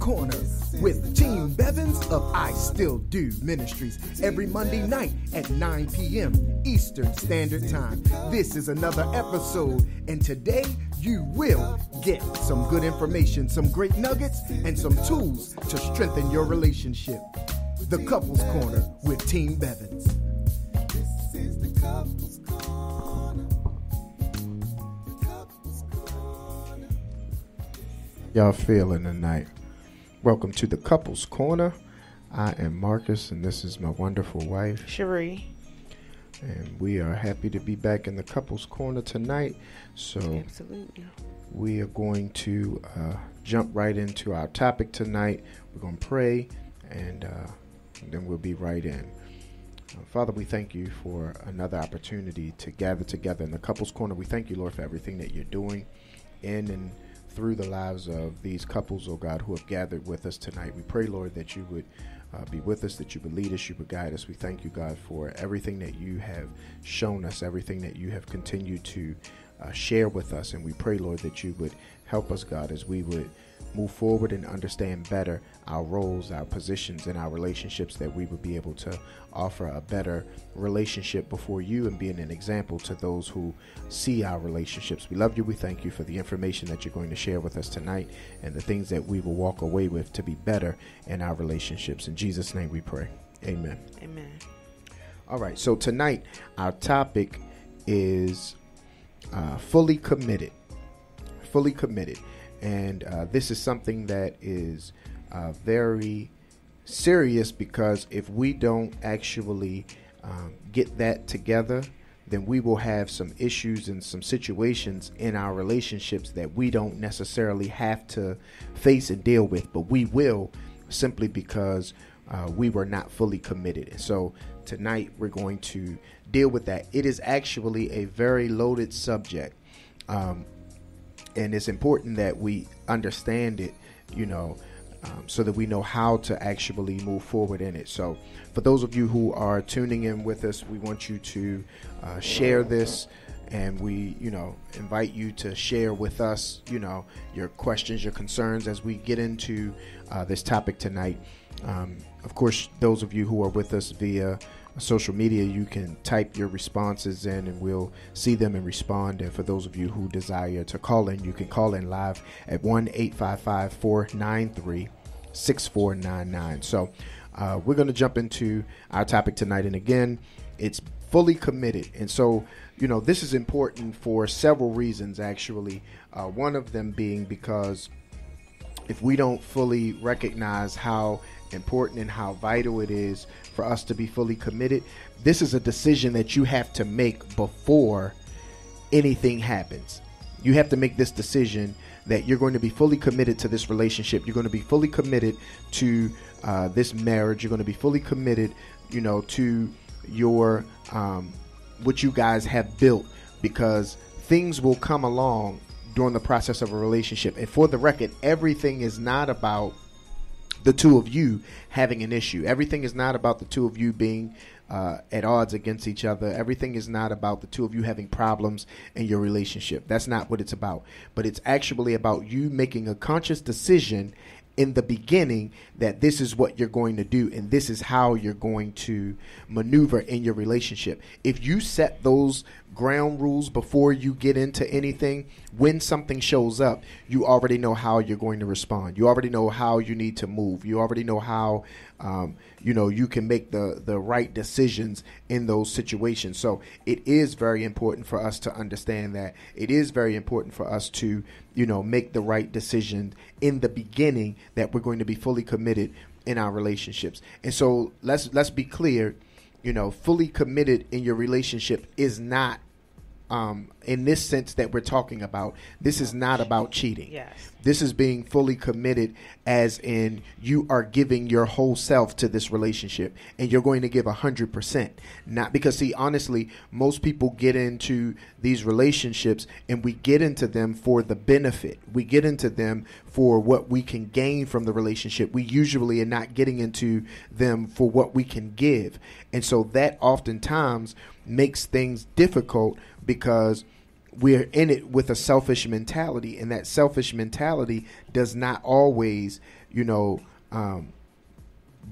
Corner with Team Bevins of I Still Do Ministries every Monday night at 9 p.m. Eastern Standard Time. This is another episode, and today you will get some good information, some great nuggets, and some tools to strengthen your relationship. The Couples Corner with Team Bevins. This is the Couples Corner. Y'all feeling tonight? Welcome to the Couples Corner. I am Marcus, and this is my wonderful wife, Cherie. And we are happy to be back in the Couples Corner tonight. So Absolutely. We are going to jump right into our topic tonight. We're going to pray, and then we'll be right in. Father, we thank you for another opportunity to gather together in the Couples Corner. We thank you, Lord, for everything that you're doing in and through the lives of these couples, oh God, who have gathered with us tonight. We pray, Lord, that you would be with us, that you would lead us, you would guide us. We thank you, God, for everything that you have shown us, everything that you have continued to share with us. And we pray, Lord, that you would help us, God, as we would move forward and understand better our roles, our positions, and our relationships, that we would be able to offer a better relationship before you and being an example to those who see our relationships. We love you. We thank you for the information that you're going to share with us tonight and the things that we will walk away with to be better in our relationships. In Jesus' name we pray. Amen. Amen. All right. So tonight our topic is fully committed. Fully committed. And this is something that is very serious, because if we don't actually get that together, then we will have some issues and some situations in our relationships that we don't necessarily have to face and deal with, but we will, simply because we were not fully committed. And so tonight we're going to deal with that. It is actually a very loaded subject. And it's important that we understand it, so that we know how to actually move forward in it. So for those of you who are tuning in with us, we want you to share this, and we, invite you to share with us, your questions, your concerns as we get into this topic tonight. Of course, those of you who are with us via social media, you can type your responses in and we'll see them and respond. And for those of you who desire to call in, you can call in live at 1-855-493-6499. So we're going to jump into our topic tonight. And again, it's fully committed. And so, this is important for several reasons, actually. One of them being because if we don't fully recognize how important and how vital it is for us to be fully committed, this is a decision that you have to make before anything happens. You have to make this decision that you're going to be fully committed to this relationship. You're going to be fully committed to this marriage. You're going to be fully committed, to your what you guys have built, because things will come along during the process of a relationship. And for the record, everything is not about the two of you having an issue. Everything is not about the two of you being at odds against each other. Everything is not about the two of you having problems in your relationship. That's not what it's about. But it's actually about you making a conscious decision in the beginning that this is what you're going to do and this is how you're going to maneuver in your relationship. If you set those ground rules before you get into anything, when something shows up, you already know how you're going to respond. You already know how you need to move. You already know how you can make the right decisions in those situations. So it is very important for us to understand that. It is very important for us to make the right decision in the beginning, that we're going to be fully committed in our relationships. And so let's be clear, fully committed in your relationship is not in this sense that we're talking about. This is not about cheating. Yes. This is being fully committed, as in you are giving your whole self to this relationship and you're going to give 100%. Not because, see, honestly, most people get into these relationships and we get into them for the benefit. We get into them for what we can gain from the relationship. We usually are not getting into them for what we can give. And so that oftentimes makes things difficult, because we're in it with a selfish mentality, and that selfish mentality does not always,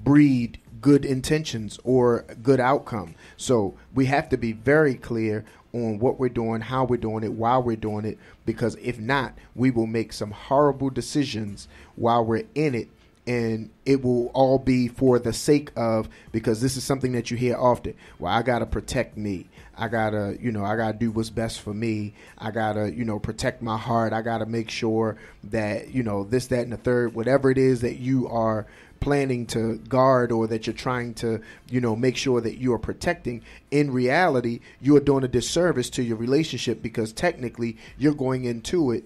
breed good intentions or good outcome. So we have to be very clear on what we're doing, how we're doing it, why we're doing it, because if not, we will make some horrible decisions while we're in it, and it will all be for the sake of, because this is something that you hear often. Well, I got to protect me. I got to, I got to do what's best for me. I got to, protect my heart. I got to make sure that, this, that, and the third, whatever it is that you are planning to guard or that you're trying to, make sure that you are protecting. In reality, you are doing a disservice to your relationship, because technically you're going into it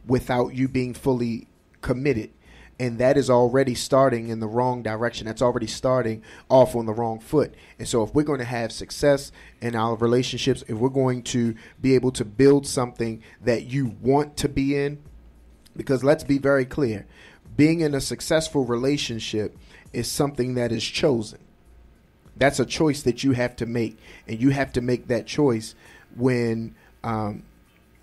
without you being fully committed. And that is already starting in the wrong direction. That's already starting off on the wrong foot. And so if we're going to have success in our relationships, if we're going to be able to build something that you want to be in, because let's be very clear, being in a successful relationship is something that is chosen. That's a choice that you have to make. And you have to make that choice when on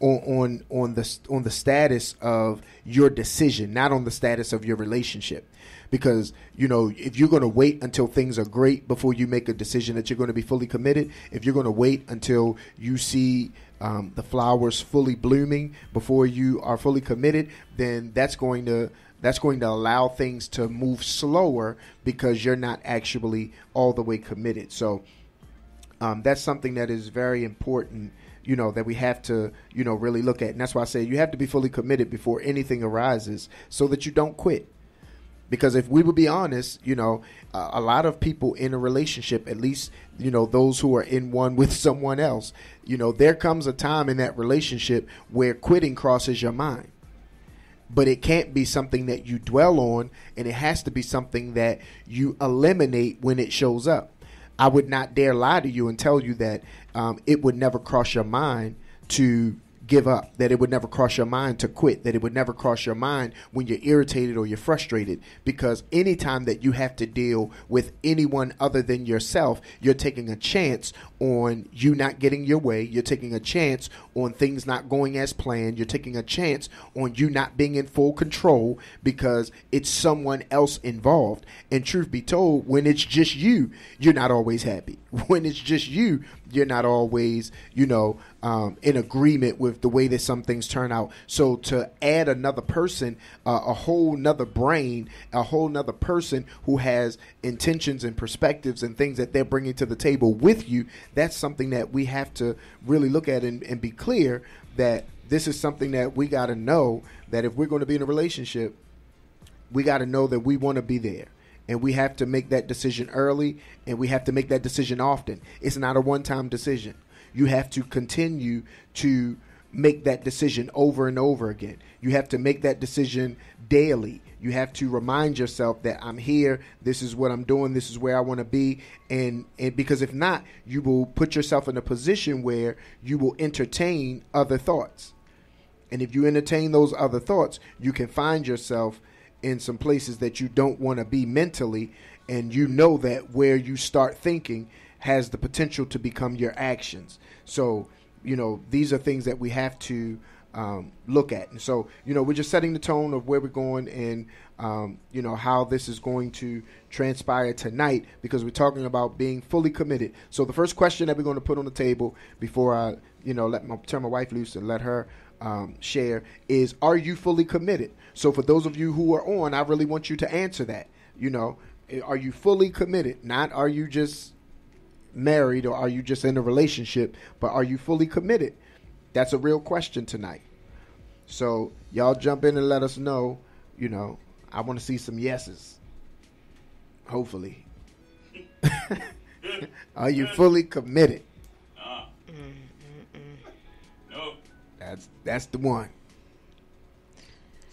the status of your decision, not on the status of your relationship. Because, if you're going to wait until things are great before you make a decision that you're going to be fully committed, if you're going to wait until you see the flowers fully blooming before you are fully committed, then that's going to allow things to move slower, because you're not actually all the way committed. So that's something that is very important, that we have to, really look at. And that's why I say you have to be fully committed before anything arises, so that you don't quit. Because if we would be honest, a lot of people in a relationship, at least, those who are in one with someone else, there comes a time in that relationship where quitting crosses your mind. But it can't be something that you dwell on, and it has to be something that you eliminate when it shows up. I would not dare lie to you and tell you that it would never cross your mind to give up, that it would never cross your mind to quit, that it would never cross your mind when you're irritated or you're frustrated, because anytime that you have to deal with anyone other than yourself, you're taking a chance on you not getting your way. You're taking a chance on things not going as planned. You're taking a chance on you not being in full control, because it's someone else involved. And truth be told, when it's just you, you're not always happy. When it's just you, you're not always, in agreement with the way that some things turn out. So to add another person, a whole nother brain, a whole nother person who has intentions and perspectives and things that they're bringing to the table with you, that's something that we have to really look at and be clear that this is something that we got to know, that if we're going to be in a relationship, we got to know that we want to be there. And we have to make that decision early, and we have to make that decision often. It's not a one-time decision. You have to continue to make that decision over and over again. You have to make that decision daily. You have to remind yourself that I'm here, this is what I'm doing, this is where I want to be. And because if not, you will put yourself in a position where you will entertain other thoughts. And if you entertain those other thoughts, you can find yourself in some places that you don't want to be mentally, and that where you start thinking has the potential to become your actions. So, these are things that we have to look at. And so, we're just setting the tone of where we're going and, how this is going to transpire tonight, because we're talking about being fully committed. So the first question that we're going to put on the table before I, turn my wife loose and let her share is, are you fully committed? So for those of you who are on, I really want you to answer that. Are you fully committed? Not are you just married or are you just in a relationship, but are you fully committed? That's a real question tonight. So y'all jump in and let us know. I want to see some yeses. Hopefully. Are you fully committed? No. That's the one.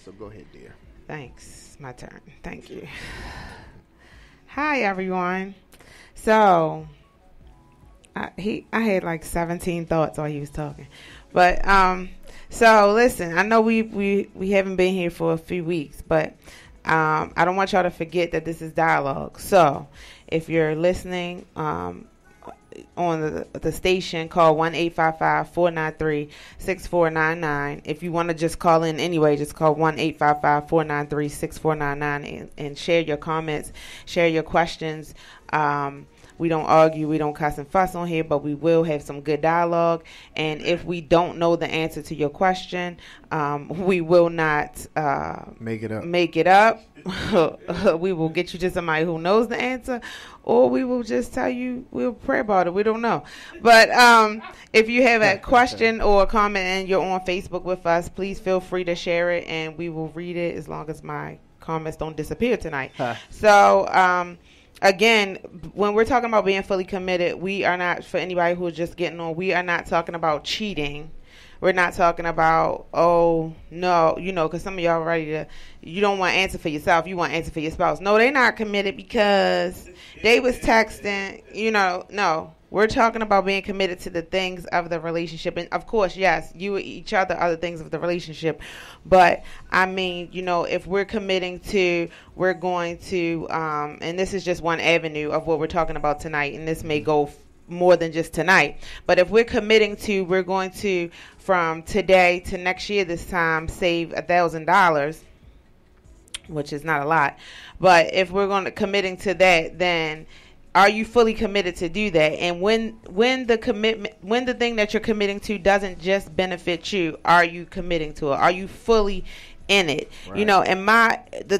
So go ahead, dear. Thanks. My turn. Thank you. Hi, everyone. So I had like 17 thoughts while he was talking. But so listen, I know we haven't been here for a few weeks, but I don't want y'all to forget that this is dialogue. So if you're listening on the station, call 1-855-493-6499. If you want to just call in anyway, just call 1-855-493-6499 and share your comments, share your questions. We don't argue, we don't cuss and fuss on here, but we will have some good dialogue. And if we don't know the answer to your question, we will not make it up. We will get you to somebody who knows the answer, or we will just tell you we'll pray about it. We don't know. But if you have a question or a comment and you're on Facebook with us, please feel free to share it, and we will read it as long as my comments don't disappear tonight. So, again, when we're talking about being fully committed, we are not, for anybody who is just getting on, we are not talking about cheating. We're not talking about, oh, no, because some of y'all are ready to, you don't want to answer for yourself. You want to answer for your spouse. No, they're not committed because they was texting, no. We're talking about being committed to the things of the relationship. And, of course, yes, you and each other are the things of the relationship. But, I mean, if we're committing to, we're going to, and this is just one avenue of what we're talking about tonight, and this may go more than just tonight. But if we're committing to, we're going to, from today to next year this time, save $1,000, which is not a lot. But if we're going to committing to that, then are you fully committed to do that? And when the thing that you're committing to doesn't just benefit you, are you committing to it? Are you fully in it? Right. And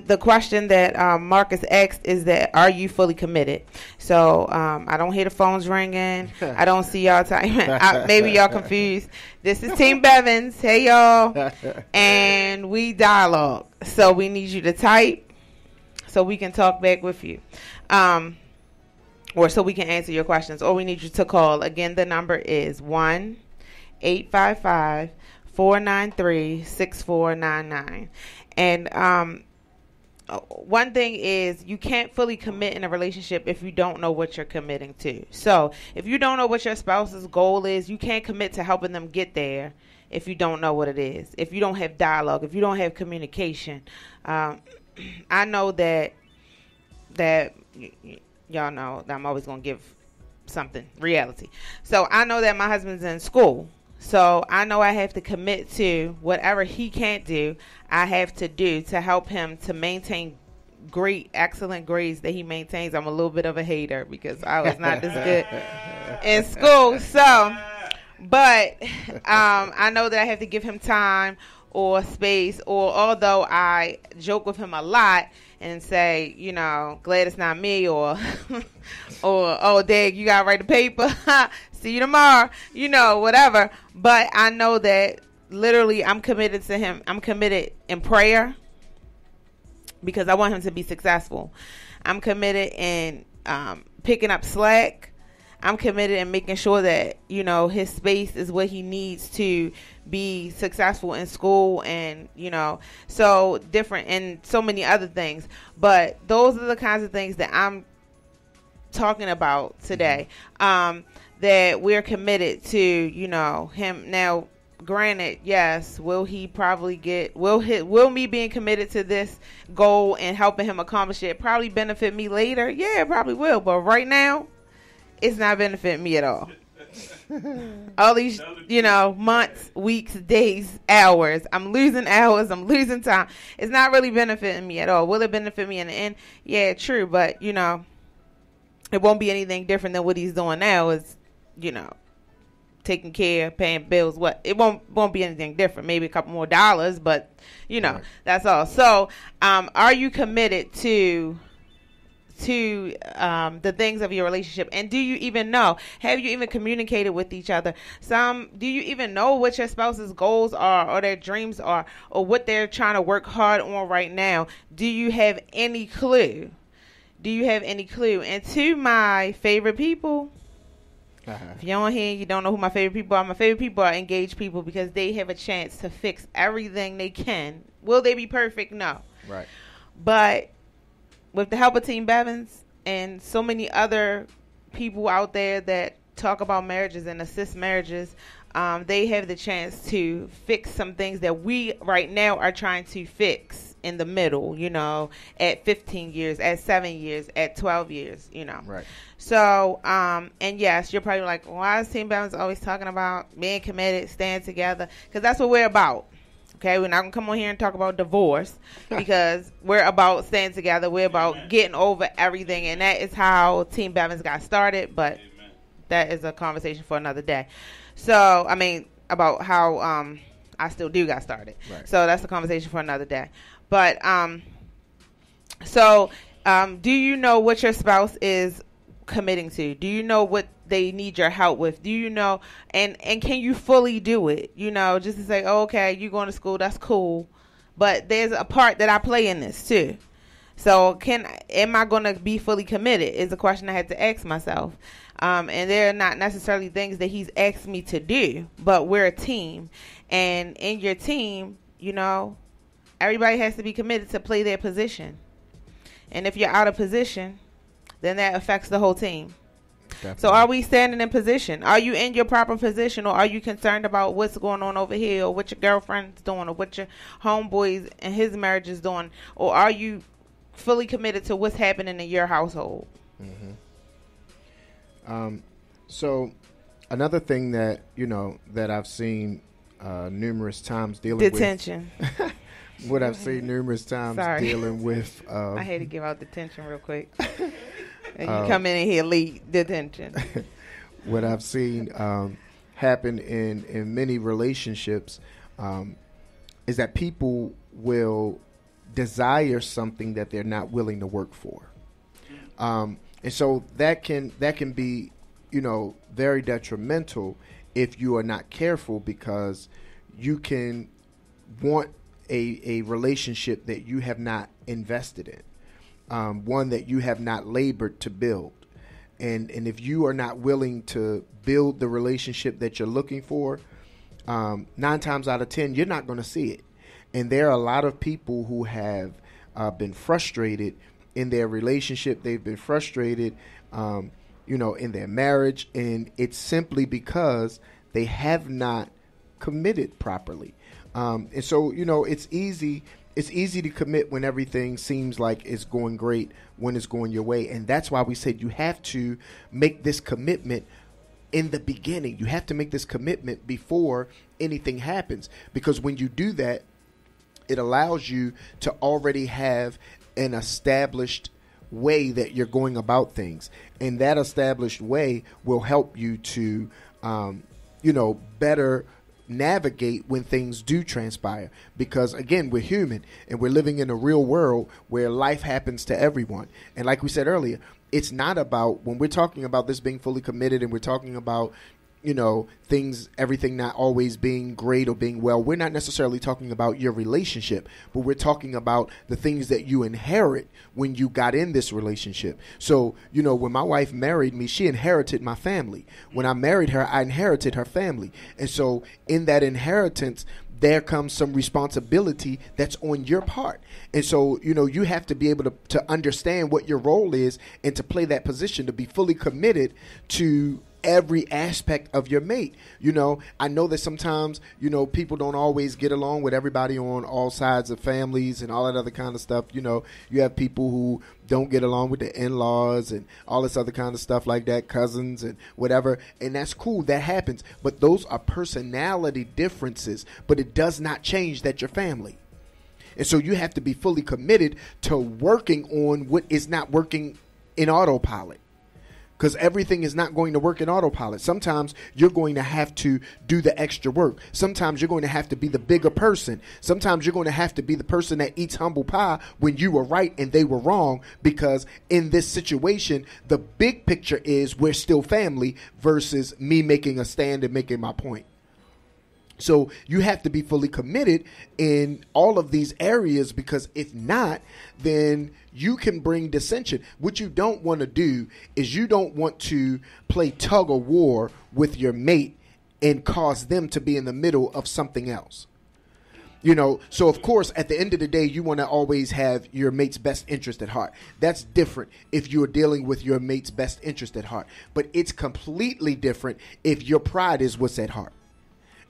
the question that Marcus asked is that, are you fully committed? So I don't hear the phones ringing. I don't see y'all typing. Maybe y'all confused. This is Team Bevins. Hey, y'all. And we dialogue. So we need you to type so we can talk back with you. Or so we can answer your questions, or we need you to call. Again, the number is 1-855-493-6499. And one thing is, you can't fully commit in a relationship if you don't know what you're committing to. So if you don't know what your spouse's goal is, you can't commit to helping them get there if you don't know what it is, if you don't have dialogue, if you don't have communication. I know that y'all know that I'm always going to give something, reality. So I know that my husband's in school. So I know I have to commit to whatever he can't do, I have to do to help him to maintain excellent grades that he maintains. I'm a little bit of a hater because I was not this good in school. So, but I know that I have to give him time or space, or although I joke with him a lot and say, glad it's not me, or oh, Dad, you gotta write the paper. See you tomorrow. Whatever. But I know that literally I'm committed to him. I'm committed in prayer because I want him to be successful. I'm committed in picking up slack. I'm committed in making sure that, his space is what he needs to be successful in school, and, so different and so many other things. But those are the kinds of things that I'm talking about today, that we're committed to, him. Now, granted, yes, will me being committed to this goal and helping him accomplish it probably benefit me later? Yeah, it probably will. But right now, it's not benefiting me at all. All these, months, weeks, days, hours. I'm losing hours. I'm losing time. It's not really benefiting me at all. Will it benefit me in the end? Yeah, true. But, it won't be anything different than what he's doing now is, taking care, paying bills. It won't be anything different. Maybe a couple more dollars, but, right. That's all. So, are you committed to the things of your relationship? And do you even know? Have you even communicated with each other? Do you even know what your spouse's goals are, or their dreams are, or what they're trying to work hard on right now? Do you have any clue? And to my favorite people, if you're on here and you don't know who my favorite people are engaged people, because they have a chance to fix everything they can. Will they be perfect? No. Right. But with the help of Team Bevins and so many other people out there that talk about marriages and assist marriages, they have the chance to fix some things that we right now are trying to fix in the middle, at 15 years, at 7 years, at 12 years, Right. So, and yes, you're probably like, why is Team Balance always talking about being committed, staying together? Because that's what we're about. Okay, we're not going to come on here and talk about divorce because we're about staying together. We're about getting over everything, and that is how Team Bevins got started, but that is a conversation for another day. So, about how I Still Do got started. Right. So that's a conversation for another day. But, do you know what your spouse is committing to? Do you know what they need your help with? Do you know, and can you fully do it? Just to say, oh, okay, you going to school, that's cool, but there's a part that I play in this too. So am I going to be fully committed is a question I had to ask myself. And they're not necessarily things that he's asked me to do, but we're a team, and in your team, everybody has to be committed to play their position. And if you're out of position, then that affects the whole team. Definitely. So are we standing in position? Are you in your proper position, or are you concerned about what's going on over here, or what your girlfriend's doing, or what your homeboys and his marriage is doing? Or are you fully committed to what's happening in your household? Mm-hmm. So another thing that, that I've seen numerous times dealing detention. with. What I've seen numerous times dealing with. I had to give out detention real quick. And you come in here, lead detention. What I've seen happen in many relationships is that people will desire something that they're not willing to work for, and so that can be, very detrimental if you are not careful, because you can want a relationship that you have not invested in. One that you have not labored to build. And if you are not willing to build the relationship that you're looking for, 9 times out of 10, you're not going to see it. And there are a lot of people who have been frustrated in their relationship. They've been frustrated, in their marriage. And it's simply because they have not committed properly. And so, it's easy to commit when everything seems like it's going great, when it's going your way. And that's why we said you have to make this commitment in the beginning. You have to make this commitment before anything happens, because when you do that, it allows you to already have an established way that you're going about things. And that established way will help you to, better navigate when things do transpire, because again, we're human and we're living in a real world where life happens to everyone. And like we said earlier, it's not about, when we're talking about this being fully committed and we're talking about everything not always being great or being well, we're not necessarily talking about your relationship, but we're talking about the things that you inherit when you got in this relationship. So, when my wife married me, she inherited my family. When I married her, I inherited her family. And so in that inheritance, there comes some responsibility that's on your part. And so, you have to be able to understand what your role is and to play that position, to be fully committed to every aspect of your mate. I know that sometimes, people don't always get along with everybody on all sides of families and all that other kind of stuff. You have people who don't get along with the in-laws and all this other kind of stuff like that, cousins and whatever. And that's cool. That happens. But those are personality differences. But it does not change that you're family. And so you have to be fully committed to working on what is not working in autopilot. Because everything is not going to work in autopilot. Sometimes you're going to have to do the extra work. Sometimes you're going to have to be the bigger person. Sometimes you're going to have to be the person that eats humble pie when you were right and they were wrong. Because in this situation, the big picture is we're still family versus me making a stand and making my point. So you have to be fully committed in all of these areas, because if not, then you can bring dissension. What you don't want to do is you don't want to play tug of war with your mate and cause them to be in the middle of something else. You know, so of course, at the end of the day, you want to always have your mate's best interest at heart. That's different if you're dealing with your mate's best interest at heart. But it's completely different if your pride is what's at heart.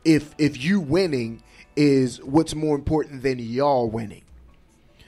If you winning is what's more important than y'all winning.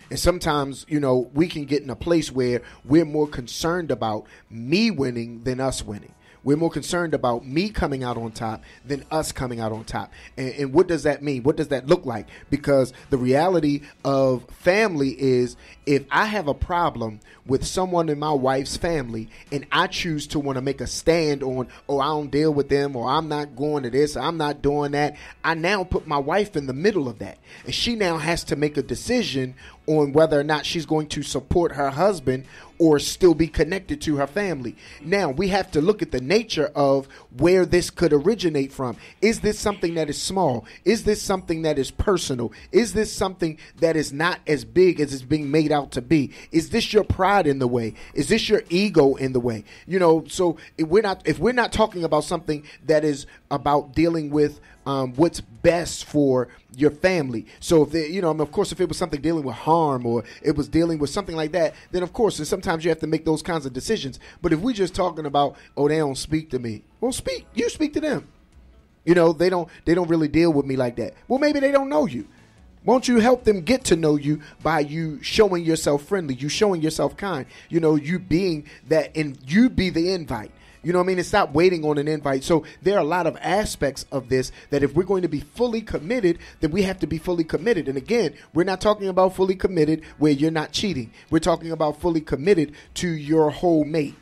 And sometimes, you know, we can get in a place where we're more concerned about me winning than us winning. We're more concerned about me coming out on top than us coming out on top. And what does that mean? What does that look like? Because the reality of family is if I have a problem with someone in my wife's family and I choose to want to make a stand on, oh, I don't deal with them, or I'm not going to this, or I'm not doing that, I now put my wife in the middle of that. And she now has to make a decision on whether or not she's going to support her husband or still be connected to her family. Now, we have to look at the nature of where this could originate from. Is this something that is small? Is this something that is personal? Is this something that is not as big as it's being made out to be? Is this your pride in the way? Is this your ego in the way? You know, so if we're not talking about something that is about dealing with what's best for your family. So if they, you know, of course, if it was something dealing with harm or it was dealing with something like that, then of course, and sometimes you have to make those kinds of decisions. But if we're just talking about, oh, they don't speak to me, well, you speak to them. You know, they don't really deal with me like that. Well, maybe they don't know you. Won't you help them get to know you by you showing yourself friendly, you showing yourself kind, you know, you being that, and you be the invite. You know what I mean? And stop waiting on an invite. So there are a lot of aspects of this that if we're going to be fully committed, then we have to be fully committed. And again, we're not talking about fully committed where you're not cheating. We're talking about fully committed to your whole mate.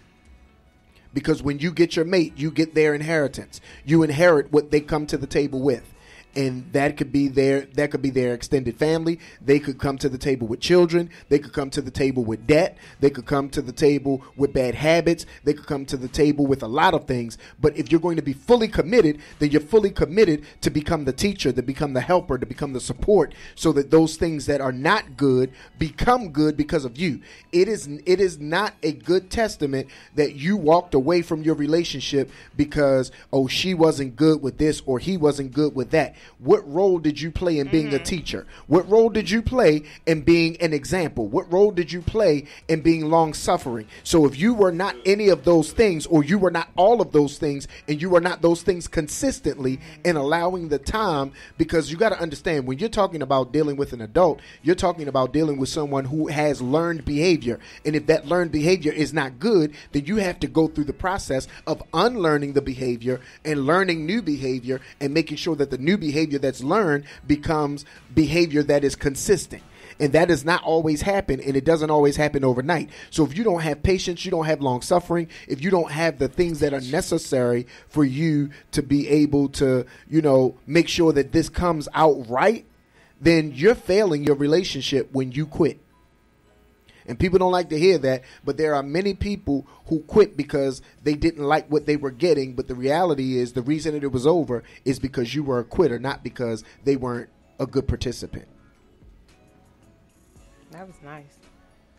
Because when you get your mate, you get their inheritance. You inherit what they come to the table with. And that could be their extended family. They could come to the table with children. They could come to the table with debt. They could come to the table with bad habits. They could come to the table with a lot of things. But if you're going to be fully committed, then you're fully committed to become the teacher, to become the helper, to become the support, so that those things that are not good become good because of you. It is not a good testament that you walked away from your relationship because, oh, she wasn't good with this or he wasn't good with that. What role did you play in being a teacher? What role did you play in being an example? What role did you play in being long-suffering? So if you were not any of those things, or you were not all of those things, and you were not those things consistently and allowing the time, because you got to understand, when you're talking about dealing with an adult, you're talking about dealing with someone who has learned behavior. And if that learned behavior is not good, then you have to go through the process of unlearning the behavior and learning new behavior and making sure that the new behavior that's learned becomes behavior that is consistent. And that does not always happen, and it doesn't always happen overnight. So if you don't have patience, you don't have long suffering, if you don't have the things that are necessary for you to be able to, you know, make sure that this comes out right, then you're failing your relationship when you quit. And people don't like to hear that, but there are many people who quit because they didn't like what they were getting. But the reality is the reason that it was over is because you were a quitter, not because they weren't a good participant. That was nice.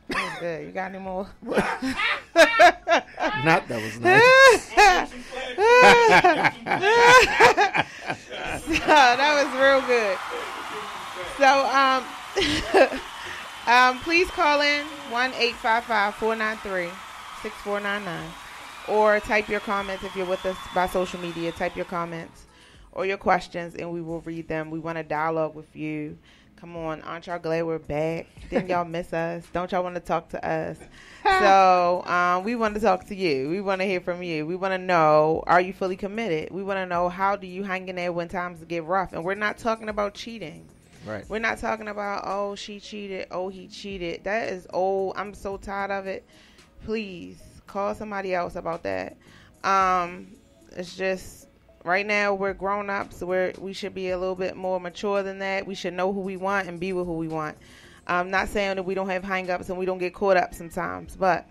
That was good. You got any more? Not that was nice. So that was real good. So, please call in 1-855-493-6499 or type your comments if you're with us by social media. Type your comments or your questions and we will read them. We want to dialogue with you. Come on, aren't y'all glad we're back? Didn't y'all miss us? Don't y'all want to talk to us? So we want to talk to you. We want to hear from you. We want to know, are you fully committed? We want to know, how do you hang in there when times get rough? And we're not talking about cheating. Right. We're not talking about, oh, she cheated, oh, he cheated. That is old. I'm so tired of it. Please call somebody else about that. It's just right now we're grown ups. So we should be a little bit more mature than that. We should know who we want and be with who we want. I'm not saying that we don't have hang ups and we don't get caught up sometimes, but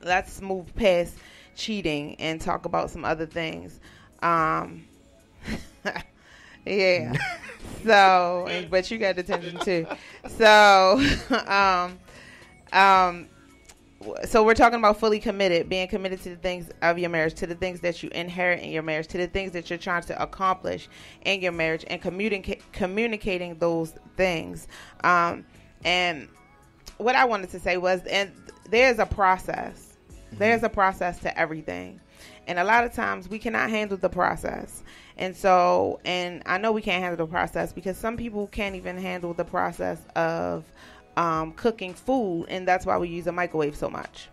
let's move past cheating and talk about some other things. Yeah. So, but you got attention too. So, so we're talking about fully committed, being committed to the things of your marriage, to the things that you inherit in your marriage, to the things that you're trying to accomplish in your marriage, and communicating those things. And what I wanted to say was, and there's a process. There's a process to everything. And a lot of times we cannot handle the process. And I know we can't handle the process because some people can't even handle the process of cooking food, and that's why we use a microwave so much.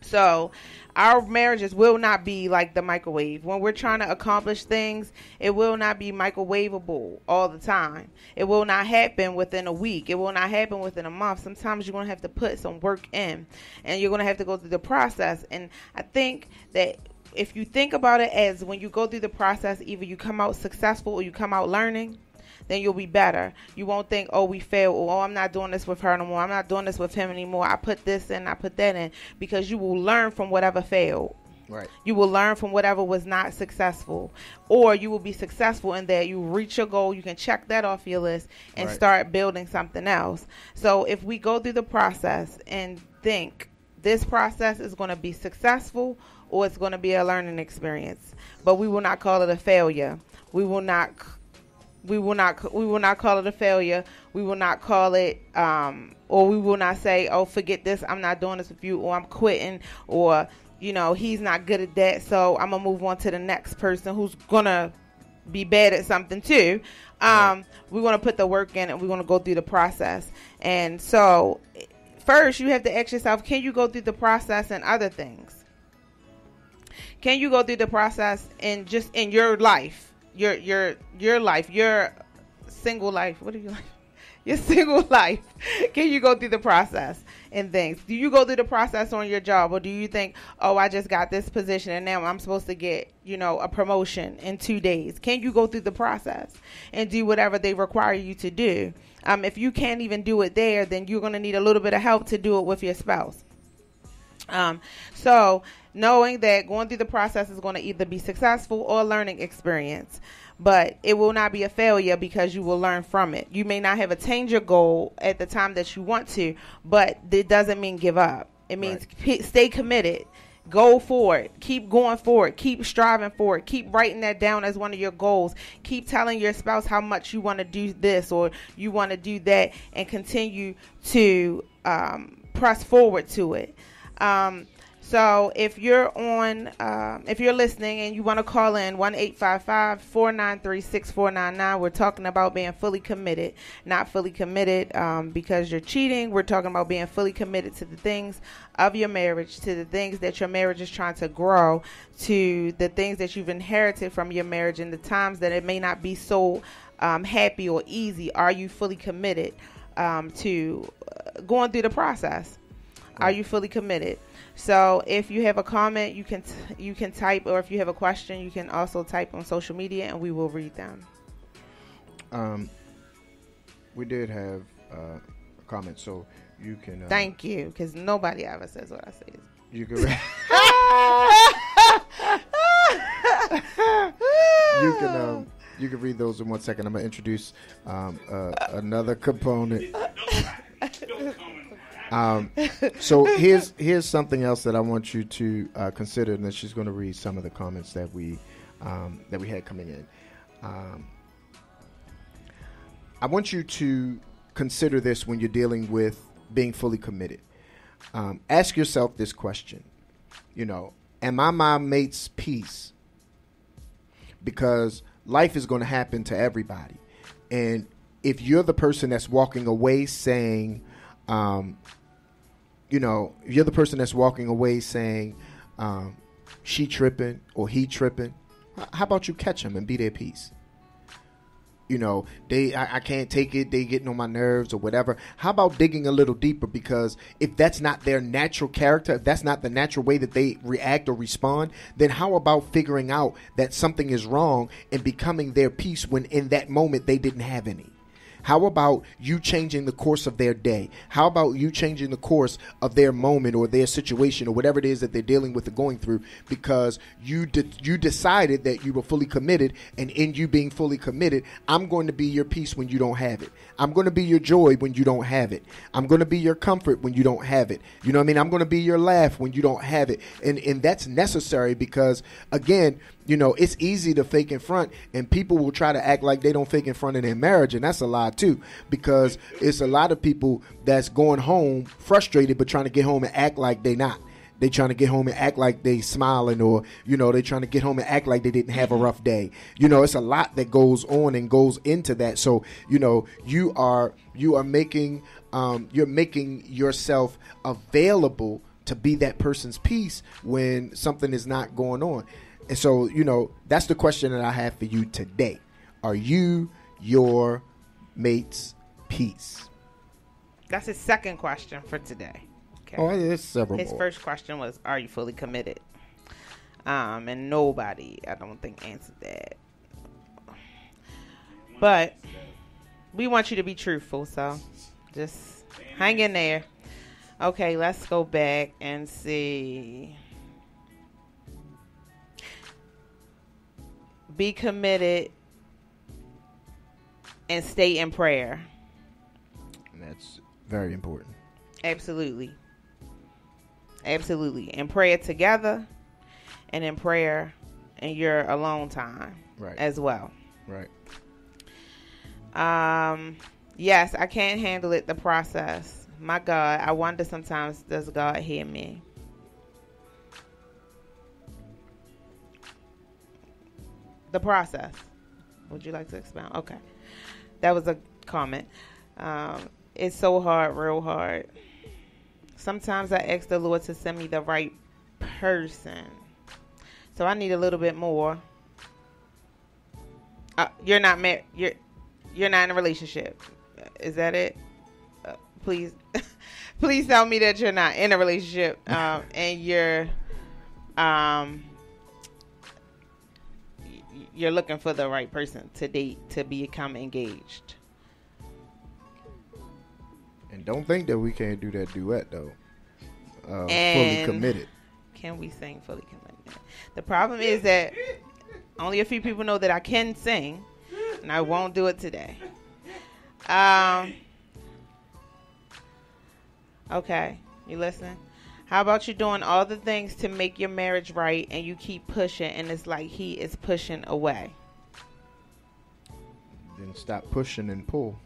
So our marriages will not be like the microwave. When we're trying to accomplish things, it will not be microwavable all the time. It will not happen within a week. It will not happen within a month. Sometimes you're going to have to put some work in, and you're going to have to go through the process. And I think that if you think about it as when you go through the process, either you come out successful or you come out learning, then you'll be better. You won't think, oh, we failed, or oh, I'm not doing this with her no more. I'm not doing this with him anymore. I put this in, I put that in, because you will learn from whatever failed. Right. You will learn from whatever was not successful, or you will be successful in that you reach your goal. You can check that off your list and start building something else. So if we go through the process and think this process is going to be successful or it's going to be a learning experience, but we will not call it a failure. We will not call it a failure. We will not call it, or we will not say, oh, forget this, I'm not doing this with you, or I'm quitting, or, he's not good at that, so I'm going to move on to the next person who's going to be bad at something too. We want to put the work in, and we want to go through the process. And so first you have to ask yourself, can you go through the process in other things? Can you go through the process in your life? Your life, your single life. What do you like? Your single life. Can you go through the process and things? Do you go through the process on your job, or do you think, oh, I just got this position and now I'm supposed to get, a promotion in 2 days? Can you go through the process and do whatever they require you to do? If you can't even do it there, then you're going to need a little bit of help to do it with your spouse. So knowing that going through the process is going to either be successful or a learning experience, but it will not be a failure because you will learn from it. You may not have attained your goal at the time that you want to, but it doesn't mean give up. It means stay committed. Go for it. Keep going for it. Keep striving for it. Keep writing that down as one of your goals. Keep telling your spouse how much you want to do this or you want to do that, and continue to press forward to it. So if you're listening and you want to call in, 1-855-493-6499. We're talking about being fully committed, not fully committed because you're cheating. We're talking about being fully committed to the things of your marriage, to the things that your marriage is trying to grow, to the things that you've inherited from your marriage, and the times that it may not be so happy or easy. Are you fully committed to going through the process? Are you fully committed? So if you have a comment, you can type, or if you have a question, you can also type on social media, and we will read them. We did have a comment, so you can. Thank you, because nobody ever says what I say. You can. You can read those in 1 second. I'm gonna introduce another component. So here's something else that I want you to consider, and then she's going to read some of the comments that we had coming in. I want you to consider this when you're dealing with being fully committed. Ask yourself this question: am I my mate's peace? Because life is going to happen to everybody, and if you're the person that's walking away saying, if you're the person that's walking away saying she tripping or he tripping, how about you catch them and be their peace? I can't take it. They getting on my nerves or whatever. How about digging a little deeper? Because if that's not their natural character, if that's not the natural way that they react or respond, then how about figuring out that something is wrong and becoming their peace when in that moment they didn't have any? How about you changing the course of their day? How about you changing the course of their moment or their situation or whatever it is that they're dealing with or going through, because you decided that you were fully committed, and in you being fully committed, I'm going to be your peace when you don't have it. I'm going to be your joy when you don't have it. I'm going to be your comfort when you don't have it. You know what I mean? I'm going to be your laugh when you don't have it. And that's necessary because, again, you know, it's easy to fake in front, and people will try to act like they don't fake in front in their marriage, and that's a lie too, because it's a lot of people that's going home frustrated but trying to get home and act like they not. They trying to get home and act like they smiling, or, you know, they trying to get home and act like they didn't have a rough day. You know, it's a lot that goes on and goes into that. So, you know, you are making you're making yourself available to be that person's peace when something is not going on. And so, you know, that's the question that I have for you today. Are you your mate's peace? That's his second question for today. Okay. Oh, there's several His more. first question was, are you fully committed? And nobody, I don't think, answered that. But we want you to be truthful, so just hang in there. Okay, let's go back and see. Be committed and stay in prayer. That's very important. Absolutely. Absolutely. In prayer together, and in prayer in your alone time, Right. as well. Right. Yes, I can't handle it, the process. My God, I wonder sometimes, does God hear me? The process. Would you like to expound? Okay. That was a comment. It's so hard, real hard. Sometimes I ask the Lord to send me the right person. So I need a little bit more. You're not married. You're not in a relationship. Is that it? Please, please tell me that you're not in a relationship, and you're looking for the right person to date, to become engaged. And don't think that we can't do that duet though. Fully And committed. Can we sing fully committed? The problem is that only a few people know that I can sing, and I won't do it today. Okay, you listening? How about you doing all the things to make your marriage right, and you keep pushing, and it's like he is pushing away? Then stop pushing and pull.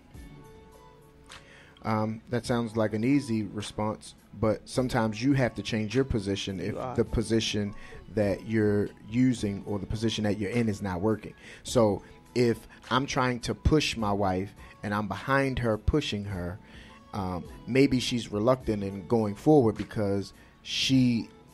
That sounds like an easy response, but sometimes you have to change your position if the position that you're using or the position that you're in is not working. So if I'm trying to push my wife and I'm behind her pushing her, maybe she's reluctant in going forward because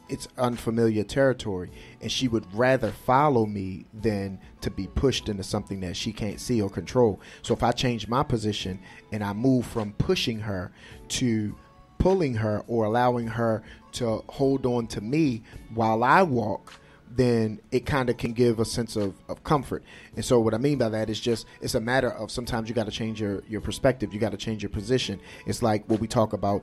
it's unfamiliar territory, and she would rather follow me than to be pushed into something that she can't see or control. So if I change my position and I move from pushing her to pulling her or allowing her to hold on to me while I walk, then it kind of can give a sense of comfort. And so what I mean by that is just, it's a matter of sometimes you got to change your perspective. You got to change your position. It's like what we talk about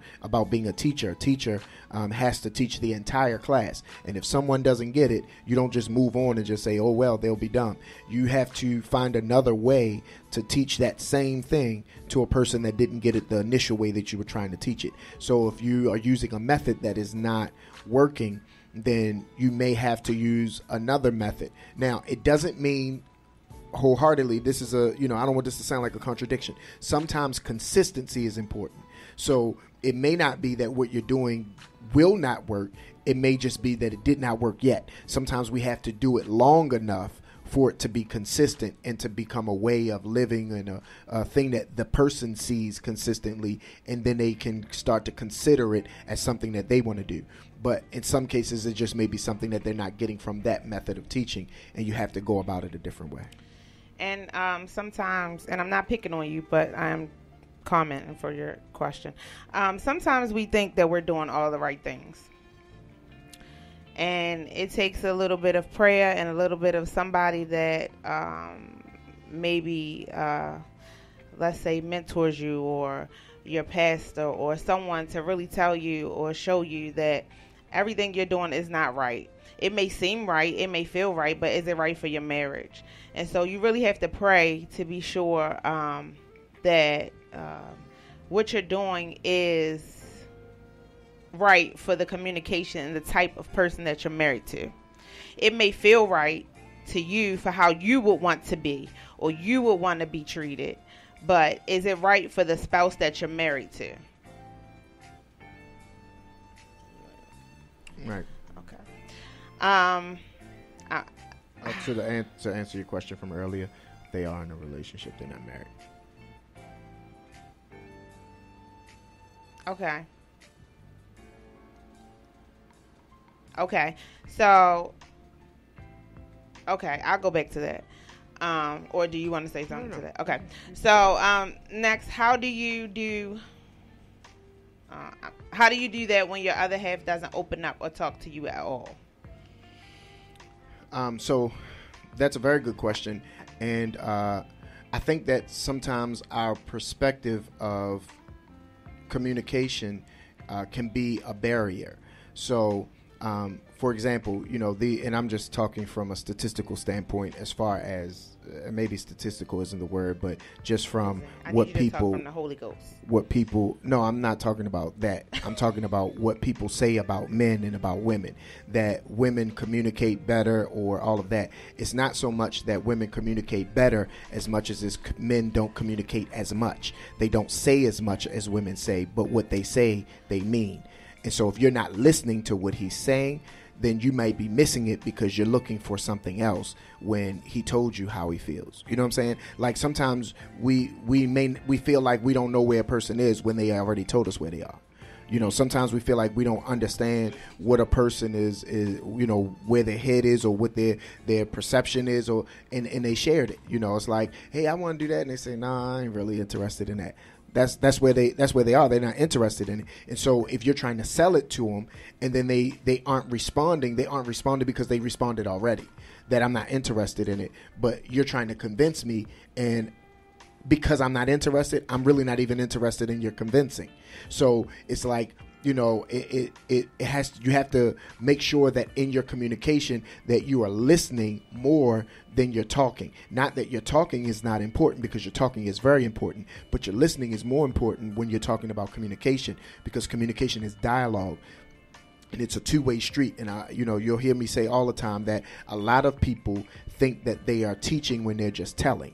being a teacher. A teacher has to teach the entire class. And if someone doesn't get it, you don't just move on and just say, oh, well, they'll be dumb. You have to find another way to teach that same thing to a person that didn't get it the initial way that you were trying to teach it. So if you are using a method that is not working, then you may have to use another method. Now, it doesn't mean wholeheartedly, this is I don't want this to sound like a contradiction. Sometimes consistency is important. So it may not be that what you're doing will not work. It may just be that it did not work yet. Sometimes we have to do it long enough for it to be consistent and to become a way of living and a thing that the person sees consistently, and then they can start to consider it as something that they want to do. But in some cases, it just may be something that they're not getting from that method of teaching, and you have to go about it a different way. And sometimes, and I'm not picking on you, but I'm commenting for your question. Sometimes we think that we're doing all the right things. And it takes a little bit of prayer and a little bit of somebody that maybe let's say, mentors you, or your pastor, or someone to really tell you or show you that everything you're doing is not right. It may seem right, it may feel right, but is it right for your marriage? And so you really have to pray to be sure that what you're doing is right for the communication and the type of person that you're married to. It may feel right to you for how you would want to be, or you would want to be treated, but is it right for the spouse that you're married to? Right. Okay. To answer your question from earlier, they are in a relationship. They're not married. Okay. Okay. So, okay, I'll go back to that. Or do you want to say something to that? Okay. So, next, how do you do that when your other half doesn't open up or talk to you at all? So that's a very good question. And I think that sometimes our perspective of communication can be a barrier. So, for example, and I'm just talking from a statistical standpoint, as far as maybe statistical isn't the word, but just from what people, from the Holy Ghost. No, I'm not talking about that. I'm talking about what people say about men and about women, that women communicate better or all of that. It's not so much that women communicate better as much as men don't communicate as much. They don't say as much as women say, but what they say, they mean. And so if you're not listening to what he's saying, then you might be missing it because you're looking for something else when he told you how he feels. You know what I'm saying? Like sometimes we feel like we don't know where a person is when they already told us where they are. Sometimes we feel like we don't understand what a person is where their head is or what their perception is, and they shared it. It's like, hey, I want to do that, and they say, nah, I ain't really interested in that. That's where they are. They're not interested in it. And so if you're trying to sell it to them and then they aren't responding, because they responded already that I'm not interested in it. But you're trying to convince me, and because I'm not interested, I'm really not even interested in your convincing. So it's like, it has, you have to make sure that in your communication that you are listening more than you're talking. Not that your talking is not important, because your talking is very important, but your listening is more important when you're talking about communication, because communication is dialogue. And it's a two-way street. And you'll hear me say all the time that a lot of people think that they are teaching when they're just telling.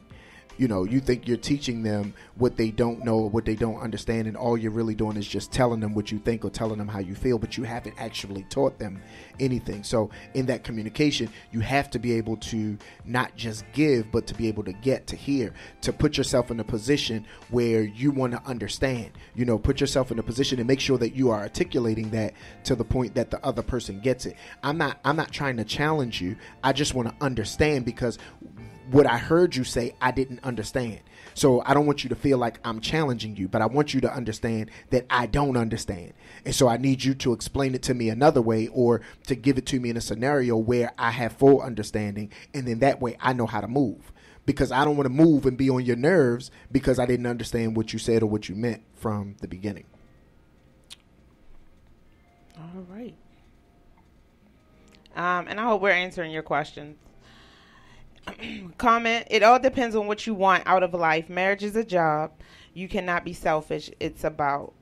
You think you're teaching them what they don't know or what they don't understand, and all you're really doing is just telling them what you think or telling them how you feel, but you haven't actually taught them anything. So in that communication, you have to be able to not just give, but to be able to get, to hear, to put yourself in a position where you want to understand. Put yourself in a position and make sure that you are articulating that to the point that the other person gets it. I'm not trying to challenge you. I just want to understand, because what I heard you say, I didn't understand. So I don't want you to feel like I'm challenging you, but I want you to understand that I don't understand. And so I need you to explain it to me another way, or to give it to me in a scenario where I have full understanding. And then that way I know how to move, because I don't want to move and be on your nerves because I didn't understand what you said or what you meant from the beginning. All right. And I hope we're answering your questions. Comment: it all depends on what you want out of life. Marriage is a job. You cannot be selfish. It's about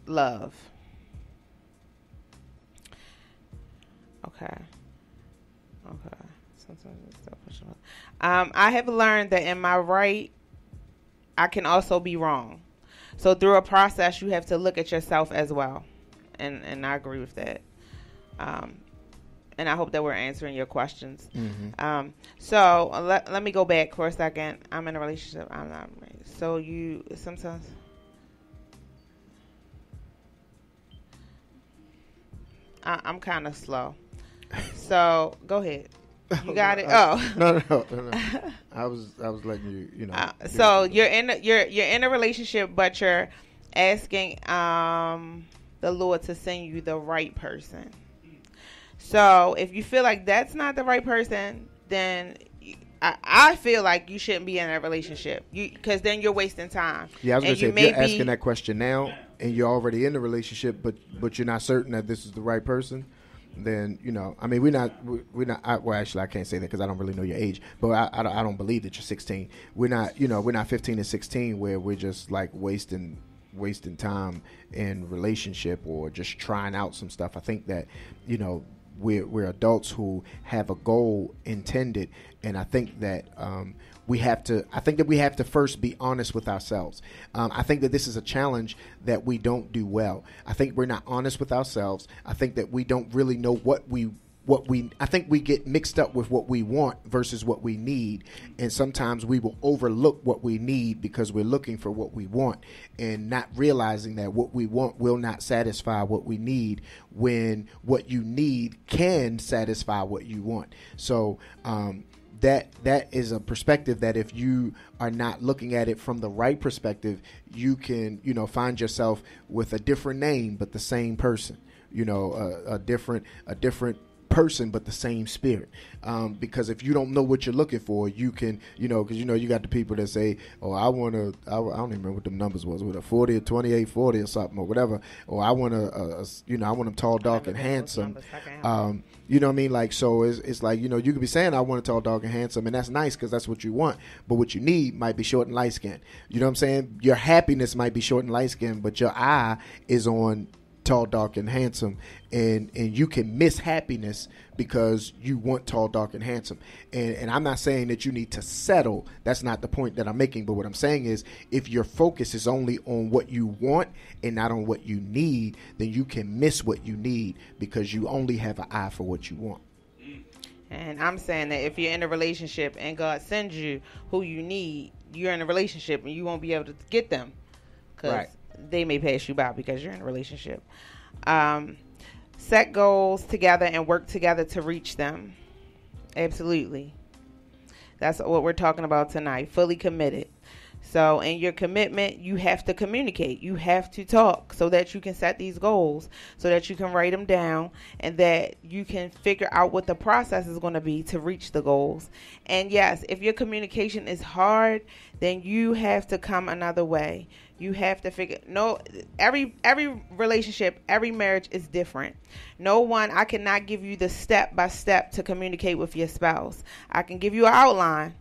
love. Okay. Sometimes it's selfish. I have learned that in my right, I can also be wrong. So through a process, you have to look at yourself as well. And I agree with that. And I hope that we're answering your questions. Mm-hmm. So let me go back for a second. I'm in a relationship. I'm not married. So you sometimes. I'm kind of slow. So go ahead. You got it. No. I was letting you. So you're in a relationship, but you're asking the Lord to send you the right person. So if you feel like that's not the right person, then I feel like you shouldn't be in a relationship, because then you're wasting time. Yeah, I was And gonna say, if you're asking that question now and you're already in a relationship, but you're not certain that this is the right person, then, you know, I mean, we're not. Well, actually, I can't say that because I don't really know your age, but I don't believe that you're 16. We're not, you know, we're not 15 and 16 where we're just like wasting time in relationship or just trying out some stuff. I think that, you know, we're adults who have a goal intended, and I think that we have to first be honest with ourselves. I think that this is a challenge that we don't do well. I think we're not honest with ourselves. I think that we don't really know I think we get mixed up with what we want versus what we need, and sometimes we will overlook what we need because we're looking for what we want and not realizing that what we want will not satisfy what we need when what you need can satisfy what you want. So that is a perspective that if you are not looking at it from the right perspective, you can, you know, find yourself with a different name but the same person, you know, a different person but the same spirit, because if you don't know what you're looking for, you can, you know, because, you know, you got the people that say, oh, I don't even remember what the numbers was, with a 40 or 28 40 or something or whatever, or I want you know, I want them tall, dark, and handsome. You know what I mean? Like, so it's like, you know, you could be saying I want a tall, dark, and handsome, and that's nice because that's what you want, but what you need might be short and light skinned. You know what I'm saying? Your happiness might be short and light skinned, but your eye is on tall, dark, and handsome, and you can miss happiness because you want tall, dark, and handsome. And I'm not saying that you need to settle. That's not the point that I'm making. But what I'm saying is, if your focus is only on what you want and not on what you need, then you can miss what you need because you only have an eye for what you want. And I'm saying that if you're in a relationship and God sends you who you need, you're in a relationship and you won't be able to get them because they may pass you by because you're in a relationship. Set goals together and work together to reach them. Absolutely. That's what we're talking about tonight. Fully committed. So in your commitment, you have to communicate. You have to talk so that you can set these goals, so that you can write them down, and that you can figure out what the process is going to be to reach the goals. And yes, if your communication is hard, then you have to come another way. You have to figure, every relationship, every marriage is different. I cannot give you the step by step to communicate with your spouse. I can give you an outline,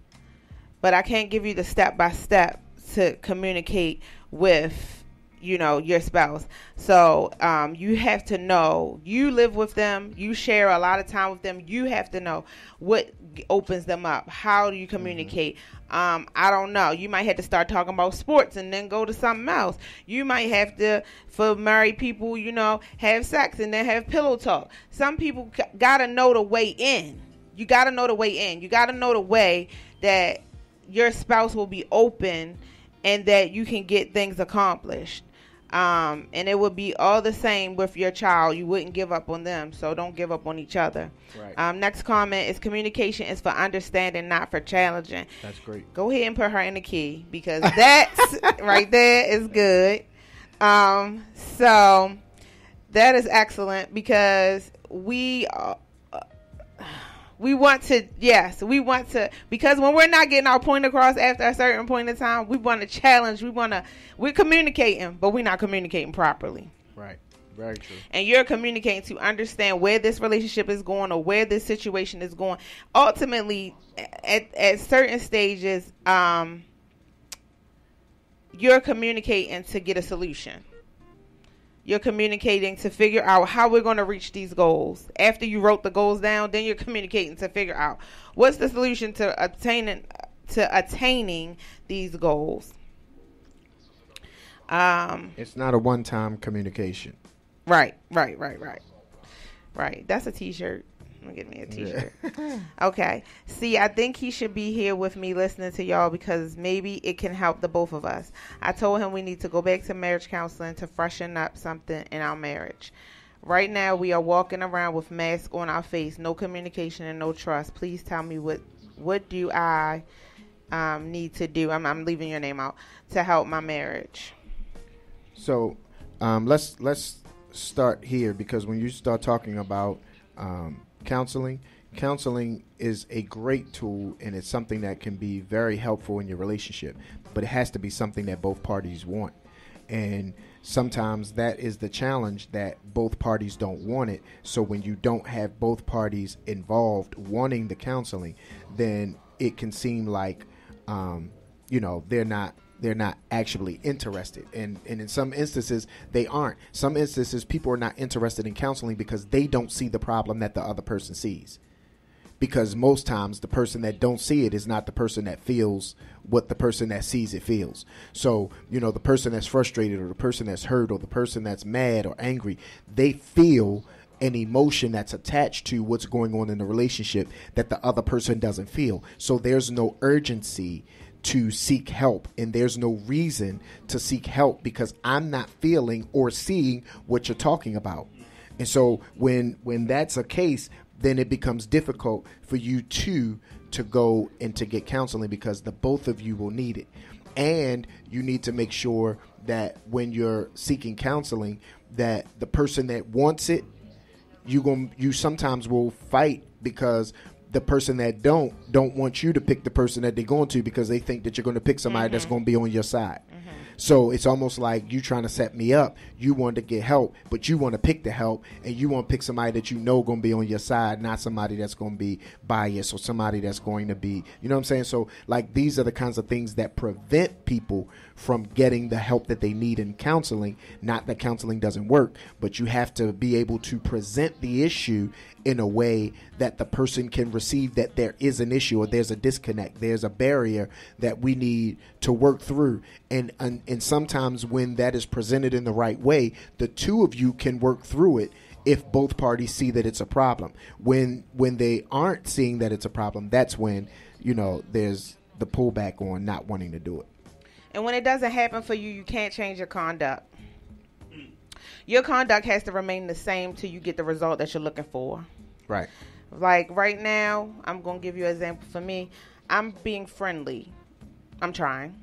but I can't give you the step by step to communicate with, you know, your spouse. So you have to know, you live with them, you share a lot of time with them. You have to know what opens them up. How do you communicate? I don't know. You might have to start talking about sports and then go to something else. You might have to, for married people, you know, have sex and then have pillow talk. Some people got to know the way in. You got to know the way in. You got to know the way that your spouse will be open and that you can get things accomplished. And it would be all the same with your child. You wouldn't give up on them, so don't give up on each other. Right. Next comment is communication is for understanding, not for challenging. That's great. Go ahead and put her in the key because that's right there is good. So that is excellent because we want to, because when we're not getting our point across after a certain point in time, we want to challenge, we're communicating, but we're not communicating properly. Right. Very true. And you're communicating to understand where this relationship is going or where this situation is going. Ultimately, at certain stages, you're communicating to get a solution. You're communicating to figure out how we're going to reach these goals. After you wrote the goals down, then you're communicating to figure out what's the solution to attaining these goals. It's not a one-time communication. Right. That's a t-shirt. Get me a t-shirt. Yeah. Okay. See, I think he should be here with me listening to y'all because maybe it can help the both of us. I told him we need to go back to marriage counseling to freshen up something in our marriage. Right now, we are walking around with masks on our face, no communication and no trust. Please tell me what do I need to do? I'm leaving your name out to help my marriage. So let's start here because when you start talking about counseling, counseling is a great tool, and it's something that can be very helpful in your relationship, but it has to be something that both parties want. And sometimes that is the challenge, that both parties don't want it. So when you don't have both parties involved wanting the counseling, then it can seem like, they're not actually interested. And in some instances, they aren't. Some instances, people are not interested in counseling because they don't see the problem that the other person sees. Because most times the person that don't see it is not the person that feels what the person that sees it feels. So, the person that's frustrated, or the person that's hurt, or the person that's mad or angry, they feel an emotion that's attached to what's going on in the relationship that the other person doesn't feel. So there's no urgency to seek help, and there's no reason to seek help because I'm not feeling or seeing what you're talking about. And so when that's a case, then it becomes difficult for you to go and to get counseling, because the both of you will need it. And you need to make sure that when you're seeking counseling, that the person that wants it, you sometimes will fight, because the person that don't want you to pick the person that they're going to, because they think that you're going to pick somebody that's going to be on your side. So it's almost like you trying to set me up. You want to get help, but you want to pick the help, and you want to pick somebody that going to be on your side, not somebody that's going to be biased, or somebody that's going to be, you know what I'm saying? So like, these are the kinds of things that prevent people from getting the help that they need in counseling. Not that counseling doesn't work, but you have to be able to present the issue in a way that the person can receive that there is an issue, or there's a disconnect, there's a barrier that we need to work through. And sometimes when that is presented in the right way, the two of you can work through it if both parties see that it's a problem. When they aren't seeing that it's a problem, that's when, there's the pullback on not wanting to do it. And when it doesn't happen for you, you can't change your conduct. Your conduct has to remain the same till you get the result that you're looking for. Right. Like right now, I'm going to give you an example for me. I'm being friendly. I'm trying.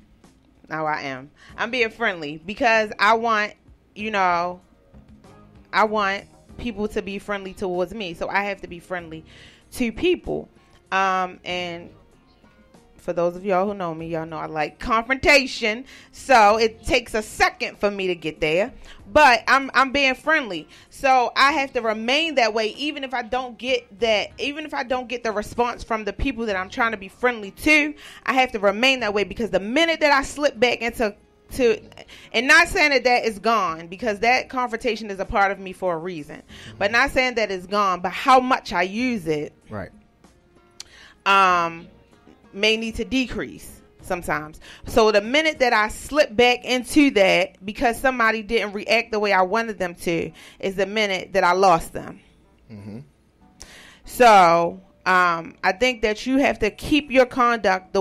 Now I am. I'm being friendly because I want, people to be friendly towards me. So I have to be friendly to people. And for those of y'all who know me, y'all know I like confrontation. So it takes a second for me to get there. But I'm being friendly. So I have to remain that way, even if I don't get the response from the people that I'm trying to be friendly to. I have to remain that way, because the minute that I slip back into and not saying that is gone, because that confrontation is a part of me for a reason. But not saying that it's gone, but how much I use it. Right. May need to decrease sometimes. So the minute that I slip back into that because somebody didn't react the way I wanted them to, is the minute that I lost them. Mm-hmm. So I think that you have to keep your conduct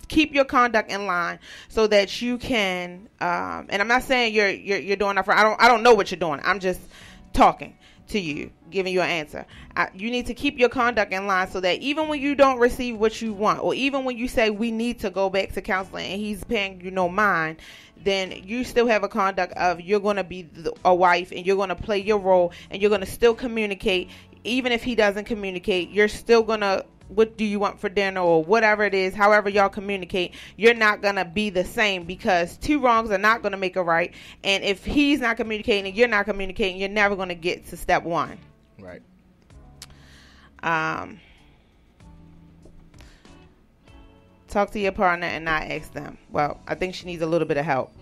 keep your conduct in line so that you can. And I'm not saying you're doing that for. I don't know what you're doing. I'm just talking to you, giving you an answer. You need to keep your conduct in line so that even when you don't receive what you want, or even when you say we need to go back to counseling and he's paying you no mind, then you still have a conduct of you're going to be a wife and you're going to play your role and you're going to still communicate. Even if he doesn't communicate, you're still going to, what do you want for dinner, or whatever it is, however y'all communicate, you're not going to be the same, because two wrongs are not going to make a right. And if he's not communicating and you're not communicating, you're never going to get to step one. Right. Talk to your partner and not ask them. Well, I think she needs a little bit of help.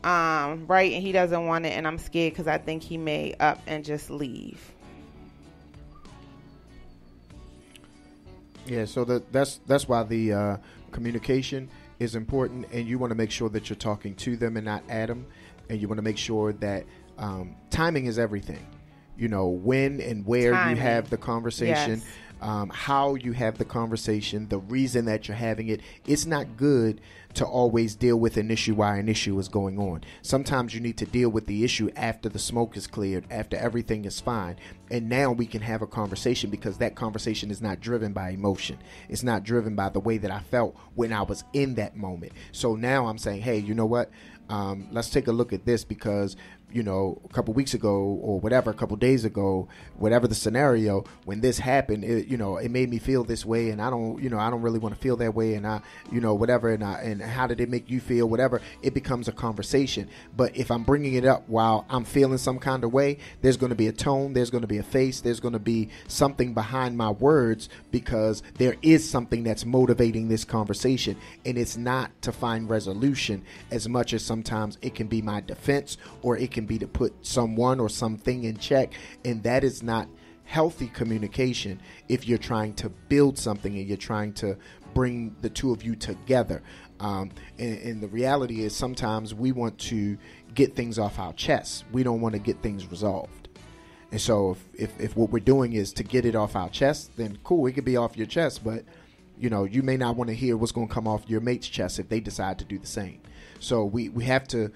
Right, and he doesn't want it, and I'm scared because I think he may up and just leave. Yeah, so that's why the communication is important, and you want to make sure that you're talking to them and not at them, and you want to make sure that timing is everything. When and where you have the conversation, yes. How you have the conversation, the reason that you're having it. It's not good to always deal with an issue while an issue is going on. Sometimes you need to deal with the issue after the smoke is cleared, after everything is fine. And now we can have a conversation, because that conversation is not driven by emotion. It's not driven by the way that I felt when I was in that moment. So now I'm saying, hey, you know what? Let's take a look at this, because a couple weeks ago or whatever, a couple days ago, whatever the scenario, when this happened, it made me feel this way, and I don't really want to feel that way, and whatever, and how did it make you feel, whatever. It becomes a conversation. But if I'm bringing it up while I'm feeling some kind of way, there's going to be a tone, there's going to be a face, there's going to be something behind my words, because there is something that's motivating this conversation, and it's not to find resolution as much as sometimes it can be my defense, or it can be to put someone or something in check. And that is not healthy communication if you're trying to build something and you're trying to bring the two of you together. And the reality is sometimes we want to get things off our chest. We don't want to get things resolved. And so if what we're doing is to get it off our chest, then cool, it could be off your chest, but you may not want to hear what's going to come off your mate's chest if they decide to do the same. So we have to,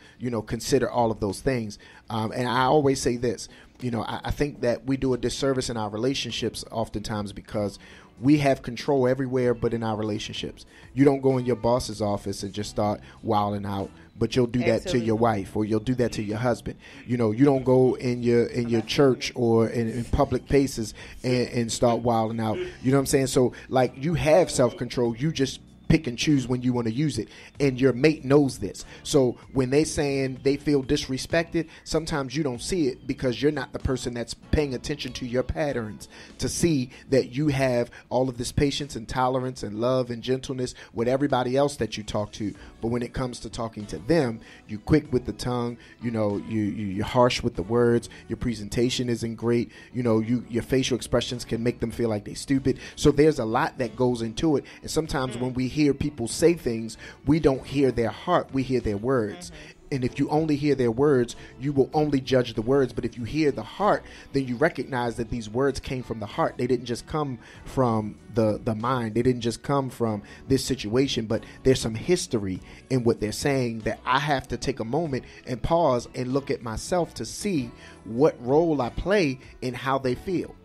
consider all of those things. And I always say this, I think that we do a disservice in our relationships oftentimes because we have control everywhere but in our relationships. You don't go in your boss's office and just start wilding out, but you'll do that to your wife, or you'll do that to your husband. You don't go in your church or in public places and start wilding out. You know what I'm saying? So like, you have self-control. You just pick and choose when you want to use it, and your mate knows this. So when they saying they feel disrespected, sometimes you don't see it because you're not the person that's paying attention to your patterns to see that you have all of this patience and tolerance and love and gentleness with everybody else that you talk to. But when it comes to talking to them, you quick with the tongue, you're harsh with the words, your presentation isn't great, your facial expressions can make them feel like they stupid. So there's a lot that goes into it, and sometimes when we hear people say things, we don't hear their heart, we hear their words. And if you only hear their words, you will only judge the words. But if you hear the heart, then you recognize that these words came from the heart. They didn't just come from the mind. They didn't just come from this situation, but there's some history in what they're saying that I have to take a moment and pause and look at myself to see what role I play in how they feel.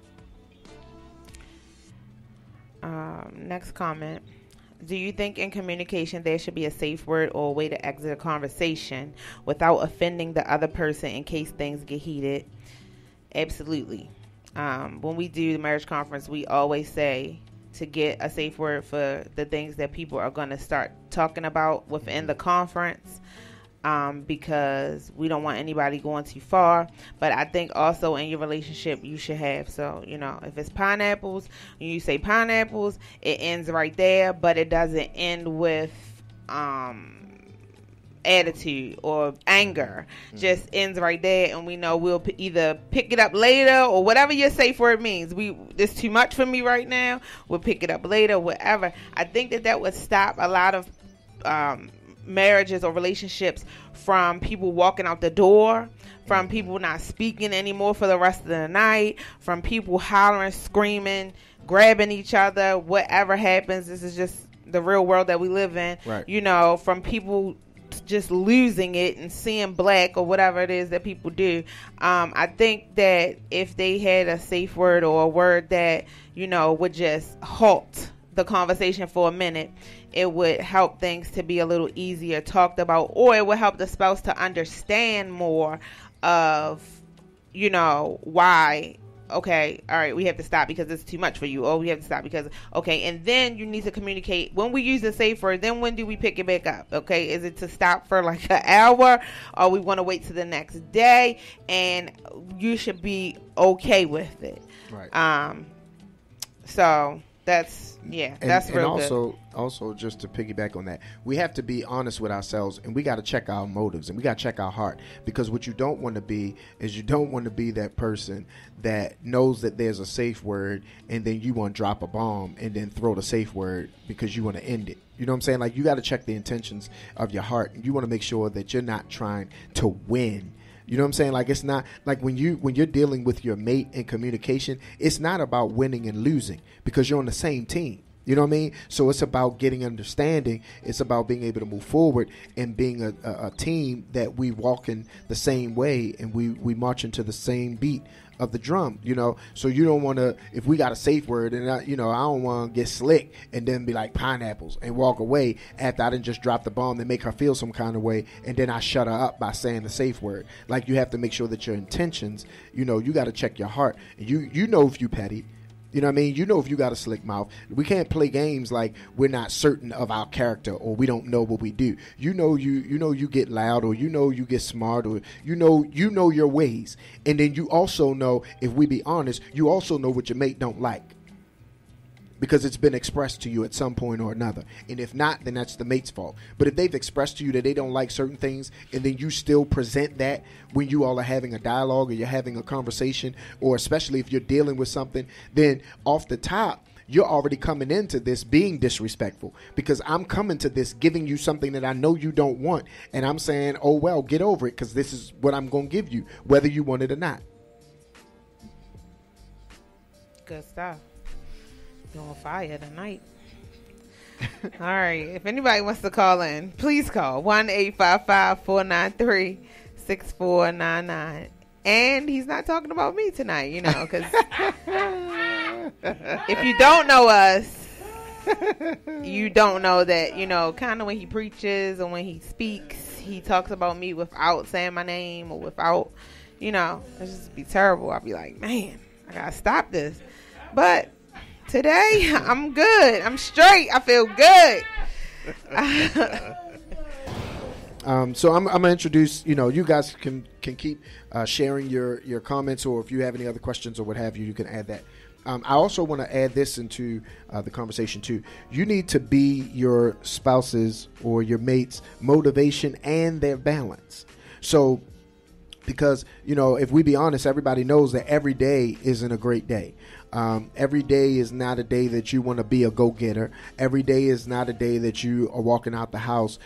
Next comment. Do you think in communication there should be a safe word or a way to exit a conversation without offending the other person in case things get heated? Absolutely. When we do the marriage conference, we always say to get a safe word for the things that people are going to start talking about within the conference. Because we don't want anybody going too far. But I think also in your relationship you should have, if it's pineapples, when you say pineapples, it ends right there, but it doesn't end with attitude or anger. Just ends right there, and we know we'll either pick it up later or whatever your safe word means. It's too much for me right now, we'll pick it up later, whatever. I think that would stop a lot of marriages or relationships from people walking out the door, from people not speaking anymore for the rest of the night, from people hollering, screaming, grabbing each other, whatever happens. This is just the real world that we live in. Right. From people just losing it and seeing black or whatever it is that people do. I think that if they had a safe word or a word that, would just halt the conversation for a minute, it would help things to be a little easier talked about, or it would help the spouse to understand more of, why, okay, all right, we have to stop because it's too much for you, or we have to stop because, okay, and then you need to communicate. When we use the safe word, then when do we pick it back up? Okay, is it to stop for like an hour, or we want to wait till the next day? And you should be okay with it. Right. So that's real good. Also, just to piggyback on that, we have to be honest with ourselves, and we got to check our motives, and we got to check our heart, because what you don't want to be is that person that knows that there's a safe word, and then you want to drop a bomb and then throw the safe word because you want to end it. You know what I'm saying? Like, you got to check the intentions of your heart, and you want to make sure that you're not trying to win. You know what I'm saying? Like, it's not like when you're dealing with your mate in communication, it's not about winning and losing, because you're on the same team. You know what I mean? So it's about getting understanding. It's about being able to move forward and being a team that we walk in the same way, and we march into the same beat of the drum, so you don't want to, if we got a safe word and I don't want to get slick and then be like pineapples and walk away after I didn't just drop the bomb and make her feel some kind of way, and then I shut her up by saying the safe word. Like, you have to make sure that your intentions, you got to check your heart. And you know if you petty. You know what I mean? You know if you got a slick mouth. We can't play games like we're not certain of our character or we don't know what we do. You know you get loud, or you get smart, or you know your ways. And then you also know, if we be honest, you also know what your mate don't like, because it's been expressed to you at some point or another. And if not, then that's the mate's fault. But if they've expressed to you that they don't like certain things, and then you still present that when you all are having a dialogue or you're having a conversation, or especially if you're dealing with something, then off the top, you're already coming into this being disrespectful, because I'm coming to this giving you something that I know you don't want. And I'm saying, oh, well, get over it, because this is what I'm going to give you, whether you want it or not. Good stuff. You're on fire tonight. All right. If anybody wants to call in, please call 1-855-493-6499. And he's not talking about me tonight, because if you don't know us, you don't know that, kind of when he preaches or when he speaks, he talks about me without saying my name or without, it just be terrible. I'll be like, man, I got to stop this. But today, I'm good. I'm straight. I feel good. So I'm going to introduce, you guys can keep sharing your comments, or if you have any other questions or what have you, you can add that. I also want to add this into the conversation too. You need to be your spouse's or your mate's motivation and their balance. So, because, if we be honest, everybody knows that every day isn't a great day. Every day is not a day that you want to be a go-getter. Every day is not a day that you are walking out the house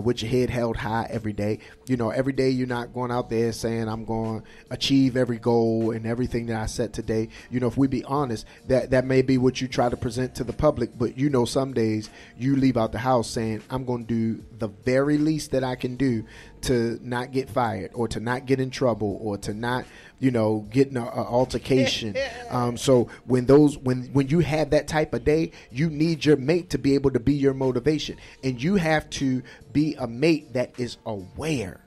with your head held high every day. Every day you're not going out there saying, I'm going to achieve every goal and everything that I set today. If we be honest, that may be what you try to present to the public, but some days you leave out the house saying, I'm going to do the very least that I can do to not get fired, or to not get in trouble, or to not, get in an altercation. So when you have that type of day, you need your mate to be able to be your motivation, and you have to be a mate that is aware.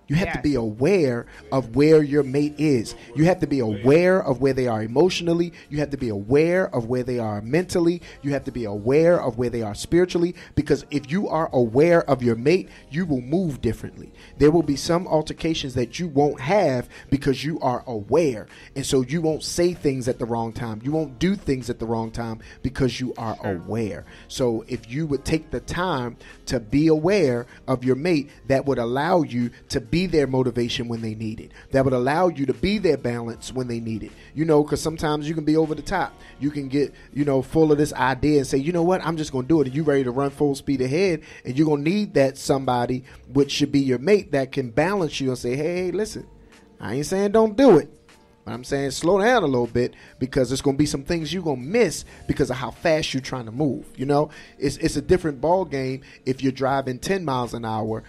You have to be aware of where your mate is. You have to be aware of where they are emotionally. You have to be aware of where they are mentally. You have to be aware of where they are spiritually, because if you are aware of your mate, you will move differently. There will be some altercations that you won't have because you are aware. And so you won't say things at the wrong time. You won't do things at the wrong time because you are aware. So if you would take the time to be aware of your mate, that would allow you to be their motivation when they need it. That would allow you to be their balance when they need it. Because sometimes you can be over the top. You can get, full of this idea and say, you know what, I'm just going to do it. And you ready to run full speed ahead. And you're going to need that somebody, which should be your mate, that can balance you and say, hey, listen, I ain't saying don't do it, but I'm saying slow down a little bit, because there's going to be some things you're going to miss because of how fast you're trying to move. It's a different ball game if you're driving 10 miles an hour,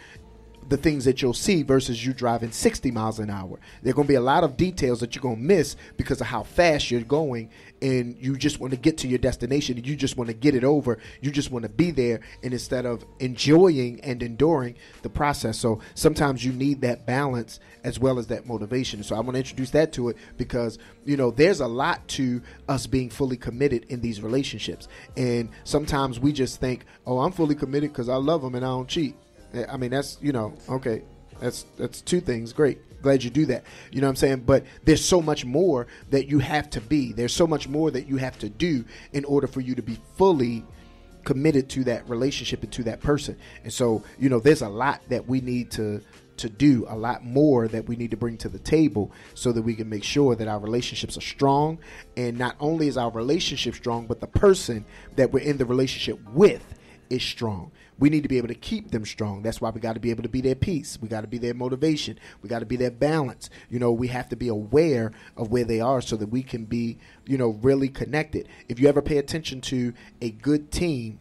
the things that you'll see, versus you driving 60 miles an hour. There are going to be a lot of details that you're going to miss because of how fast you're going, and you just want to get to your destination, and you just want to get it over. You just want to be there, and instead of enjoying and enduring the process. So sometimes you need that balance as well as that motivation. So I want to introduce that to it, because there's a lot to us being fully committed in these relationships, and sometimes we just think, oh, I'm fully committed because I love them and I don't cheat. I mean, that's, okay, that's two things. Great. Glad you do that. You know what I'm saying? But there's so much more that you have to be. There's so much more that you have to do in order for you to be fully committed to that relationship and to that person. And so, there's a lot that we need to do, a lot more that we need to bring to the table, so that we can make sure that our relationships are strong. And not only is our relationship strong, but the person that we're in the relationship with is strong. We need to be able to keep them strong. That's why we got to be able to be their peace. We got to be their motivation. We got to be their balance. We have to be aware of where they are so that we can be, really connected. If you ever pay attention to a good team,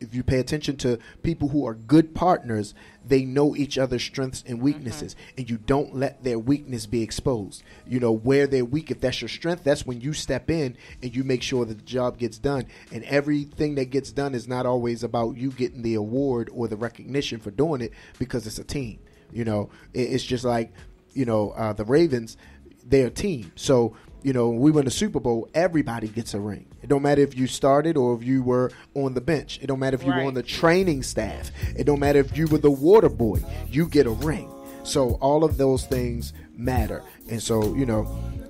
if you pay attention to people who are good partners, they know each other's strengths and weaknesses, and you don't let their weakness be exposed. You know, where they're weak, if that's your strength, that's when you step in and you make sure that the job gets done. And everything that gets done is not always about you getting the award or the recognition for doing it, because it's a team. You know, it's just like, you know, the Ravens, they're a team. So, you know, when we win the Super Bowl, everybody gets a ring. It don't matter if you started or if you were on the bench. It don't matter if you were on the training staff. It don't matter if you were the water boy. You get a ring. So all of those things matter. And so, you know,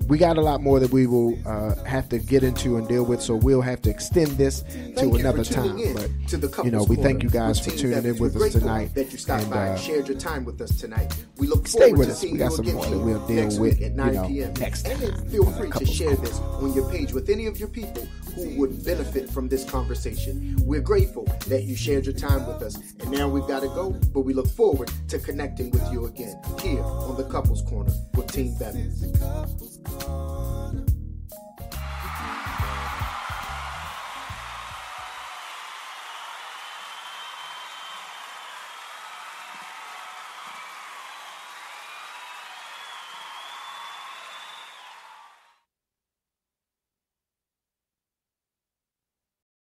we got a lot more that we will have to get into and deal with, so we'll have to extend this to another time. But, you know, we thank you guys for tuning in with us tonight. That you stopped by and shared your time with us tonight. We look stay forward with to us. seeing We got you some again more that we'll deal with at 9 p.m. next time. And feel free to share this on your page with any of your people who would benefit from this conversation. We're grateful that you shared your time with us. And now we've got to go, but we look forward to connecting with you again here on the Couples Corner with Team Bevins.